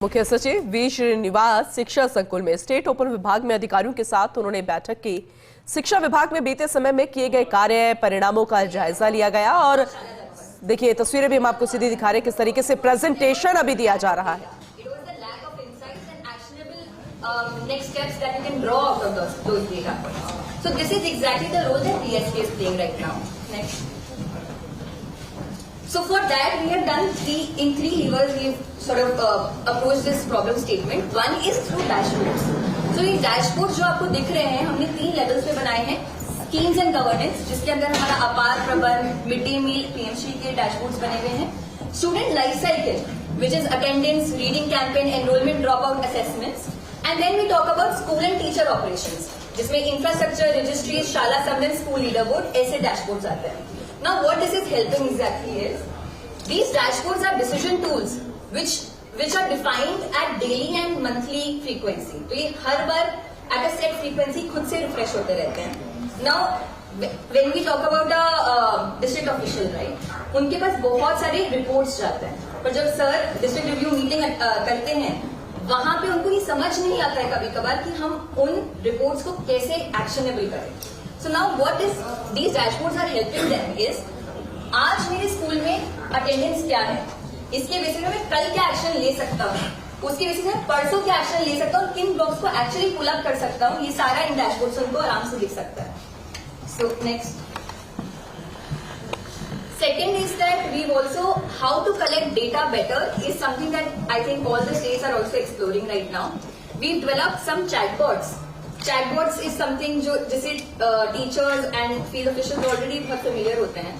मुख्य सचिव वी श्रीनिवास शिक्षा संकुल में स्टेट ओपन विभाग में अधिकारियों के साथ उन्होंने बैठक की। शिक्षा विभाग में बीते समय में किए गए कार्य परिणामों का जायजा लिया गया और देखिए तस्वीरें भी हम आपको सीधी दिखा रहे हैं किस तरीके से प्रेजेंटेशन अभी दिया जा रहा है। Next steps that you can draw out of those data points. So this is exactly the role that BSK is playing right now. Next. So for that we have done three levers we've sort of approached this problem statement. One is through dashboards. So ये dashboards जो आपको दिख रहे हैं हमने 3 levels पे बनाए हैं. Schemes and governance जिसके अंदर हमारा अपार प्रबंध मिड डे मील पीएमसी के डैशबोर्ड्स बने हुए हैं. Student life cycle which is attendance, reading campaign, enrollment dropout assessments. And then we talk about school and teacher operations, जिसमें infrastructure, registries, शाला समरण, school leaderboard, ऐसे dashboards आते हैं. Now what this is helping exactly is, these dashboards are decision tools which are defined at daily and monthly frequency. तो ये हर बार at a set frequency खुद से refresh होते रहते हैं. Now when we talk about a district official, right, उनके पास बहुत सारे reports जाते हैं. पर जब सर district review meeting करते हैं वहां पे उनको ये समझ नहीं आता है कभी कभार कि हम उन रिपोर्ट्स को कैसे एक्शनेबल करें. So now what is these dashboards are helping them is, आज मेरे स्कूल में अटेंडेंस क्या है, इसके बेसिस पे मैं कल क्या एक्शन ले सकता हूँ, उसके बेसिस पे परसों क्या एक्शन ले सकता हूँ, किन ब्लॉक्स को एक्चुअली पुल अप कर सकता हूँ, ये सारा इन डैशबोर्ड से उनको आराम से दिख सकता है. So next. Second is that we've also, how to collect data better is something that I think all the states are also exploring right now. We've developed some chatbots. Chatbots is something जिसे teachers and field officials already बहुत familiar होते हैं.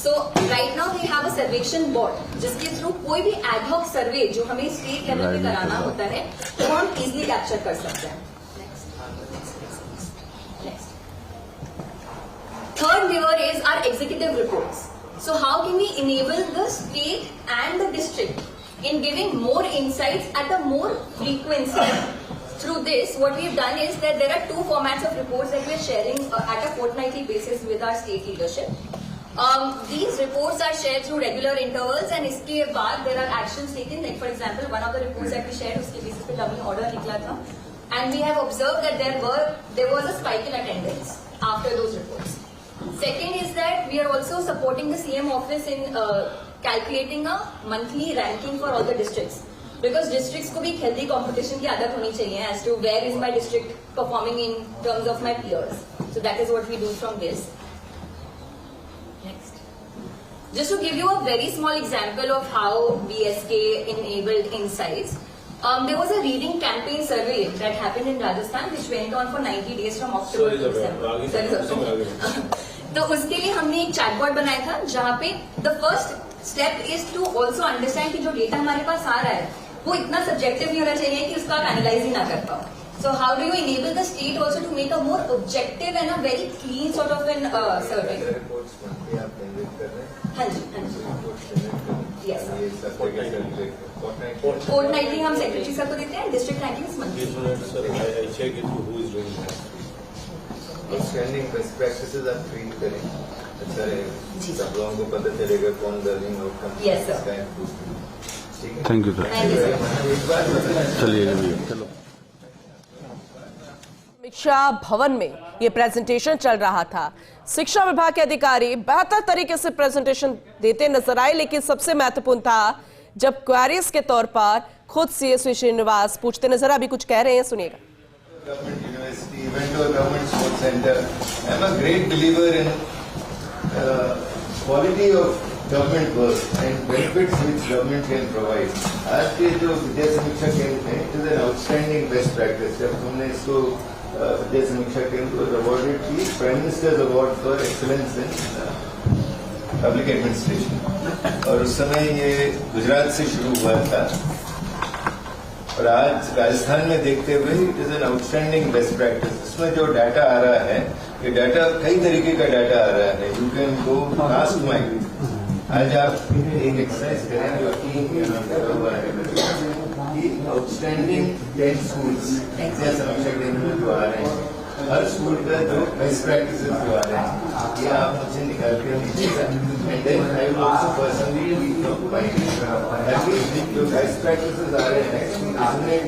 So right now we have a सर्वेक्षण bot जिसके through कोई भी ad hoc सर्वे जो हमें स्टेट लेवल पे कराना होता है वो हम easily कैप्चर कर सकते हैं. Next. Third lever is our executive reports. So how can we enable the state and the district in giving more insights at a more frequency? Through this, what we've done is that there are 2 formats of reports that we're sharing at a fortnightly basis with our state leadership. These reports are shared through regular intervals and इसके बाद there are actions taken. Like for example, one of the reports that we shared उसके basis पे dummy order निकला था, and we have observed that there was a spike in attendance after those reports. Second is that we are also supporting the CM office in calculating a monthly ranking for all the districts, because districts को भी healthy competition की आदत होनी चाहिए as to where is my district performing in terms of my peers. So that is what we do from this. Next. Just to give you a very small example of how BSK enabled insights, there was a reading campaign survey that happened in Rajasthan which went on for 90 days from October to December. तो उसके लिए हमने एक chatbot बनाया था जहाँ पे the first step is to also understand कि जो डेटा हमारे पास आ रहा है वो इतना सब्जेक्टिव नहीं होना चाहिए कि उसका आप एनालाइज ही ना कर पाओ. So how do you enable the state also to make a more objective and a very clean sort of an survey. हाँ जी हाँ जी यस फोर्टनाइटली हम सेक्रेटरी सर को देते हैं. District ranking outstanding best practices आप ट्रेन करें. अच्छा रहेगा, सब लोगों को पता चलेगा कौन learning outcome. Yes sir. Thank you sir. चलिए चलो. शिक्षा भवन में ये प्रेजेंटेशन चल रहा था. शिक्षा विभाग के अधिकारी बेहतर तरीके से प्रेजेंटेशन देते नजर आए, लेकिन सबसे महत्वपूर्ण था जब क्वेरीज के तौर पर खुद सीएस वी श्रीनिवास पूछते नजर. अभी कुछ कह रहे हैं, सुनिएगा. Government university, went to a government sports center. I'm a great believer in quality of government work and benefits which government can provide. आज के जो विद्या समीक्षा केंद्र है, it is an outstanding best practice. जब हमने इसको विद्या समीक्षा केंद्र को awarded की Prime Minister's Award for Excellence in Public Administration, और उस समय ये गुजरात से शुरू हुआ था और आज राजस्थान में देखते हुए it is an outstanding best practice. इसमें जो डाटा आ रहा है, ये डाटा कई तरीके का डाटा आ रहा है. You can go ask my. आज आप एक एक्सरसाइज करें जो कि आउटस्टैंडिंग 10 स्कूल्स समीक्षा केंद्र में जो आ रहे हैं हर स्कूल का जो बेस्ट प्रैक्टिसेस जो आ रहे हैं ये आप मुझे निकाल के दीजिएगा and then I will also personally जो बेस्ट प्रैक्टिसेस आ रहे हैं इसमें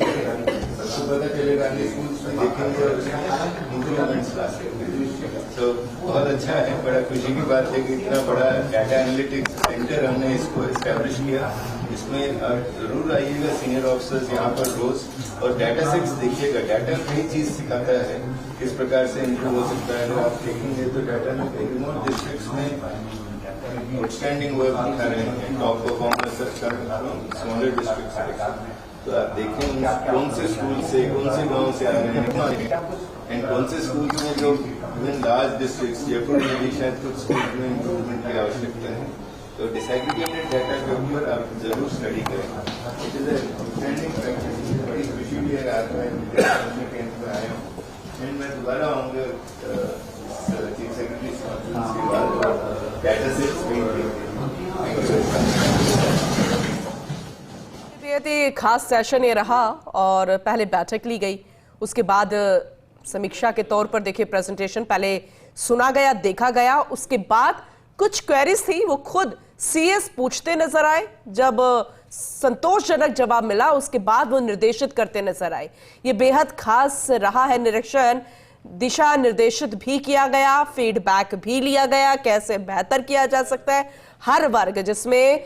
सबको पता चलेगा कि स्कूल्स में देखेंगे और इंप्लीमेंट्स ला सकेंगे। तो बहुत अच्छा है, बड़ा खुशी की बात है कि इतना बड़ा डाटा एनालिटिक्स सेंटर हमने इसको एस्टेब्लिश किया। इसमें जरूर आइएगा सीनियर ऑफिसर्स यहाँ पर रोज और डाटा सेट्स देखिएगा। डाटा कई चीज सिखाता है किस प्रकार से इम्प्रूव हो सकता है। अगर आप देखेंगे तो डाटा में कई रिमोट डिस्ट्रिक्ट्स में आउटस्टैंडिंग वर्क दिखा रहे हैं, टॉप परफॉर्मर्स स्मॉलर डिस्ट्रिक्ट। तो आप देखें कौन से स्कूल से कौन से गांव से आ रहे हैं एंड कौन से स्कूल में जो इवन लार्ज डिस्ट्रिक्ट जयपुर में भी शायद कुछ स्कूल में इम्प्रूवमेंट की आवश्यकता है। तो डिसएग्रीगेटेड डाटा के ऊपर आप जरूर स्टडी करें। It is outstanding practice. बड़ी खुशी भी है आज मैं कैंप में आया हूँ एंड मैं दोबारा आऊँगा चीफ सेक्रेटरी के बाद डाटा सेट्स भी खास सेशन ये रहा और पहले बैठक ली गई, उसके बाद समीक्षा के तौर पर देखिए प्रेजेंटेशन पहले सुना गया, देखा गया, उसके बाद कुछ क्वेरीज थी वो खुद सीएस पूछते नजर आए। जब संतोषजनक जवाब मिला उसके बाद वो निर्देशित करते नजर आए। ये बेहद खास रहा है निरीक्षण। दिशा निर्देशित भी किया गया, फीडबैक भी लिया गया, कैसे बेहतर किया जा सकता है। हर वर्ग जिसमें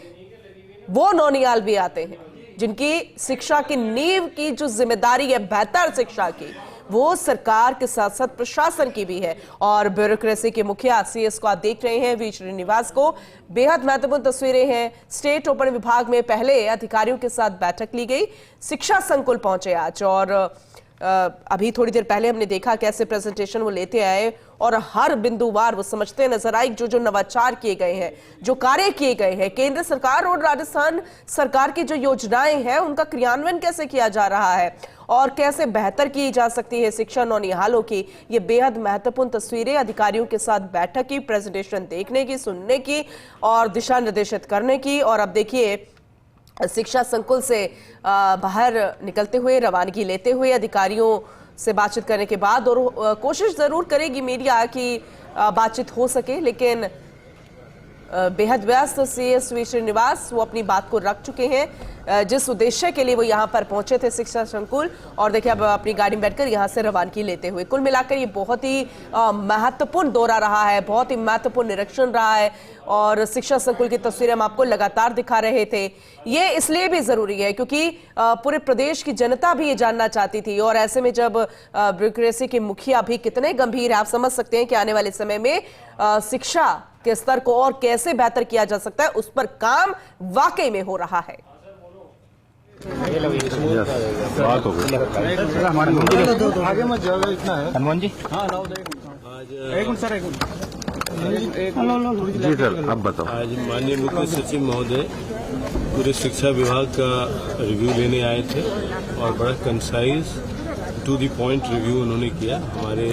वो नौनियाल भी आते हैं जिनकी शिक्षा की नींव की जो जिम्मेदारी है बेहतर शिक्षा की, वो सरकार के साथ साथ प्रशासन की भी है। और ब्यूरोक्रेसी के मुखिया सीएस को आप देख रहे हैं वी श्रीनिवास को। बेहद महत्वपूर्ण तस्वीरें हैं। स्टेट ओपन विभाग में पहले अधिकारियों के साथ बैठक ली गई, शिक्षा संकुल पहुंचे आज और अभी थोड़ी देर पहले हमने देखा कैसे प्रेजेंटेशन वो लेते आए और हर बिंदुवार वो समझते नजर आए जो नवाचार किए गए हैं, जो कार्य किए गए हैं। केंद्र सरकार और राजस्थान सरकार की जो योजनाएं हैं उनका क्रियान्वयन कैसे किया जा रहा है और कैसे बेहतर की जा सकती है शिक्षा नौनिहालों की। ये बेहद महत्वपूर्ण तस्वीरें अधिकारियों के साथ बैठक की, प्रेजेंटेशन देखने की, सुनने की और दिशा निर्देशित करने की। और अब देखिए शिक्षा संकुल से बाहर निकलते हुए, रवानगी लेते हुए अधिकारियों से बातचीत करने के बाद और कोशिश जरूर करेगी मीडिया की बातचीत हो सके, लेकिन बेहद व्यस्त सीएस वी श्रीनिवास वो अपनी बात को रख चुके हैं जिस उद्देश्य के लिए वो यहाँ पर पहुंचे थे शिक्षा संकुल। और देखिए अब अपनी गाड़ी में बैठकर यहाँ से रवानगी लेते हुए। कुल मिलाकर ये बहुत ही महत्वपूर्ण दौरा रहा है, बहुत ही महत्वपूर्ण निरीक्षण रहा है और शिक्षा संकुल की तस्वीरें हम आपको लगातार दिखा रहे थे। ये इसलिए भी जरूरी है क्योंकि पूरे प्रदेश की जनता भी ये जानना चाहती थी और ऐसे में जब ब्यूरोक्रेसी के मुखिया भी कितने गंभीर है, आप समझ सकते हैं कि आने वाले समय में शिक्षा के स्तर को और कैसे बेहतर किया जा सकता है उस पर काम वाकई में हो रहा है। बात हो गई। आगे मत जाओ, इतना है हनुमान जी। हाँ एक मिनट सर, जी सर अब बताओ। आज माननीय मुख्य सचिव महोदय पूरे शिक्षा विभाग का रिव्यू लेने आए थे और बड़ा concise to the point review उन्होंने किया। हमारे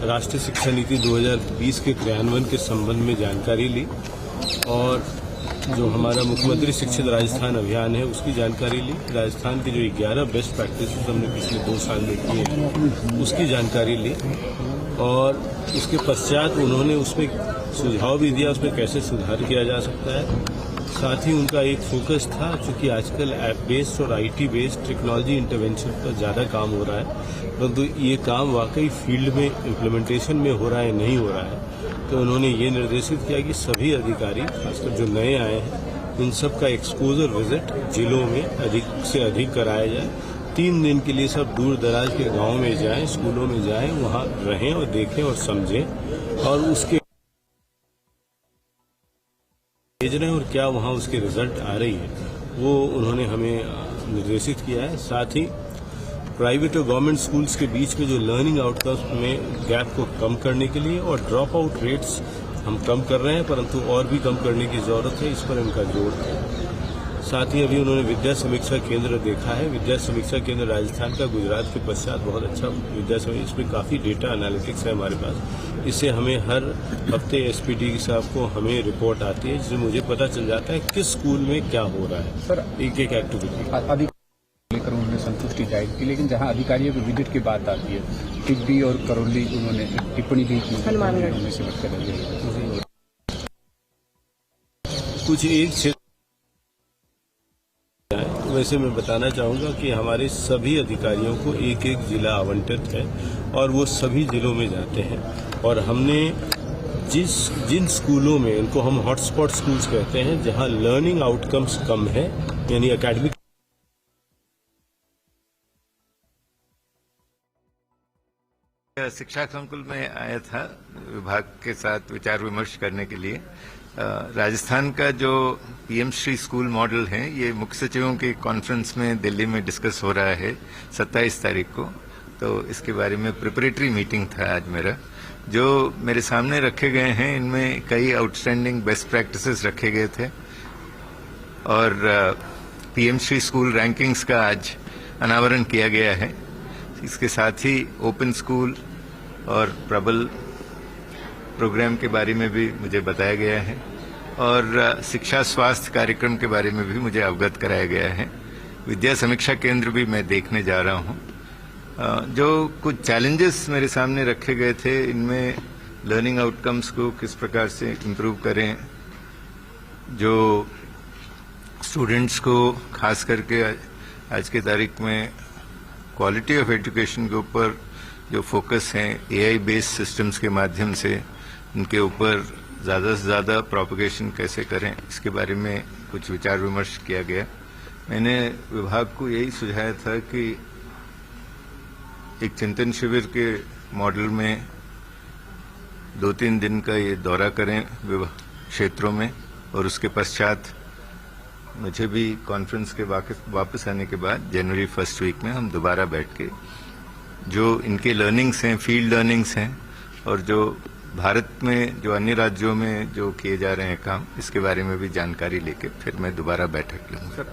राष्ट्रीय शिक्षा नीति 2020 के क्रियान्वयन के संबंध में जानकारी ली और जो हमारा मुख्यमंत्री शिक्षित राजस्थान अभियान है उसकी जानकारी ली। राजस्थान की जो 11 बेस्ट प्रैक्टिस हमने पिछले 2 साल में किए हैं उसकी जानकारी ली और उसके पश्चात उन्होंने उसमें सुझाव भी दिया उसमें कैसे सुधार किया जा सकता है। साथ ही उनका एक फोकस था चूंकि आजकल ऐप बेस्ड और आईटी बेस्ड टेक्नोलॉजी इंटरवेंशन पर ज़्यादा काम हो रहा है, परंतु ये काम वाकई फील्ड में इम्प्लीमेंटेशन में हो रहा है नहीं हो रहा है। तो उन्होंने ये निर्देशित किया कि सभी अधिकारी खासकर जो नए आए हैं इन सब का एक्सपोजर विजिट जिलों में अधिक से अधिक कराया जाए। 3 दिन के लिए सब दूर दराज के गाँव में जाएं, स्कूलों में जाएं, वहाँ रहें और देखें और समझें और उसके भेज रहे हैं और क्या वहाँ उसके रिजल्ट आ रही है वो उन्होंने हमें निर्देशित किया है। साथ ही प्राइवेट और गवर्नमेंट स्कूल्स के बीच में जो लर्निंग आउटकम्स में गैप को कम करने के लिए और ड्रॉप आउट रेट्स हम कम कर रहे हैं परंतु और भी कम करने की जरूरत है, इस पर इनका जोर है। साथ ही अभी उन्होंने विद्या समीक्षा केंद्र देखा है। विद्या समीक्षा केंद्र राजस्थान का गुजरात के पश्चात बहुत अच्छा विद्या समीक्षा, इसमें काफ़ी डेटा एनालिटिक्स है हमारे पास। इससे हमें हर हफ्ते एसपीडी साहब को हमें रिपोर्ट आती है जिससे मुझे पता चल जाता है किस स्कूल में क्या हो रहा है, सर एक एक एक्टिविटी। अभी लेकर उन्होंने संतुष्टि जाहिर की, लेकिन जहां अधिकारियों की विजिट की बात आती है, टिब्बी और करौली उन्होंने टिप्पणी भी की, हनुमानगढ़ से बच्चे कुछ एक क्षेत्र वैसे मैं बताना चाहूंगा कि हमारे सभी अधिकारियों को एक एक जिला आवंटित है और वो सभी जिलों में जाते हैं और हमने जिन स्कूलों में, इनको हम हॉटस्पॉट स्कूल्स कहते हैं, जहां लर्निंग आउटकम्स कम है, यानी एकेडमिक शिक्षा संकुल में आया था विभाग के साथ विचार विमर्श करने के लिए। राजस्थान का जो पीएम श्री स्कूल मॉडल है, ये मुख्य सचिवों के कॉन्फ्रेंस में दिल्ली में डिस्कस हो रहा है 27 तारीख को। तो इसके बारे में प्रिपरेटरी मीटिंग था आज मेरा। जो मेरे सामने रखे गए हैं, इनमें कई आउटस्टैंडिंग बेस्ट प्रैक्टिसेस रखे गए थे और पीएम श्री स्कूल रैंकिंग्स का आज अनावरण किया गया है। इसके साथ ही ओपन स्कूल और प्रबल प्रोग्राम के बारे में भी मुझे बताया गया है और शिक्षा स्वास्थ्य कार्यक्रम के बारे में भी मुझे अवगत कराया गया है। विद्या समीक्षा केंद्र भी मैं देखने जा रहा हूं। जो कुछ चैलेंजेस मेरे सामने रखे गए थे, इनमें लर्निंग आउटकम्स को किस प्रकार से इम्प्रूव करें, जो स्टूडेंट्स को खास करके आज की तारीख में क्वालिटी ऑफ एजुकेशन के ऊपर जो फोकस है, एआई बेस्ड सिस्टम्स के माध्यम से उनके ऊपर ज़्यादा से ज़्यादा प्रोपगेशन कैसे करें, इसके बारे में कुछ विचार विमर्श किया गया। मैंने विभाग को यही सुझाया था कि एक चिंतन शिविर के मॉडल में 2-3 दिन का ये दौरा करें क्षेत्रों में और उसके पश्चात मुझे भी कॉन्फ्रेंस के वापस आने के बाद जनवरी 1 वीक में हम दोबारा बैठ के जो इनके लर्निंग्स हैं, फील्ड लर्निंग्स हैं और जो भारत में जो अन्य राज्यों में जो किए जा रहे हैं काम, इसके बारे में भी जानकारी लेके फिर मैं दोबारा बैठक लूंगा।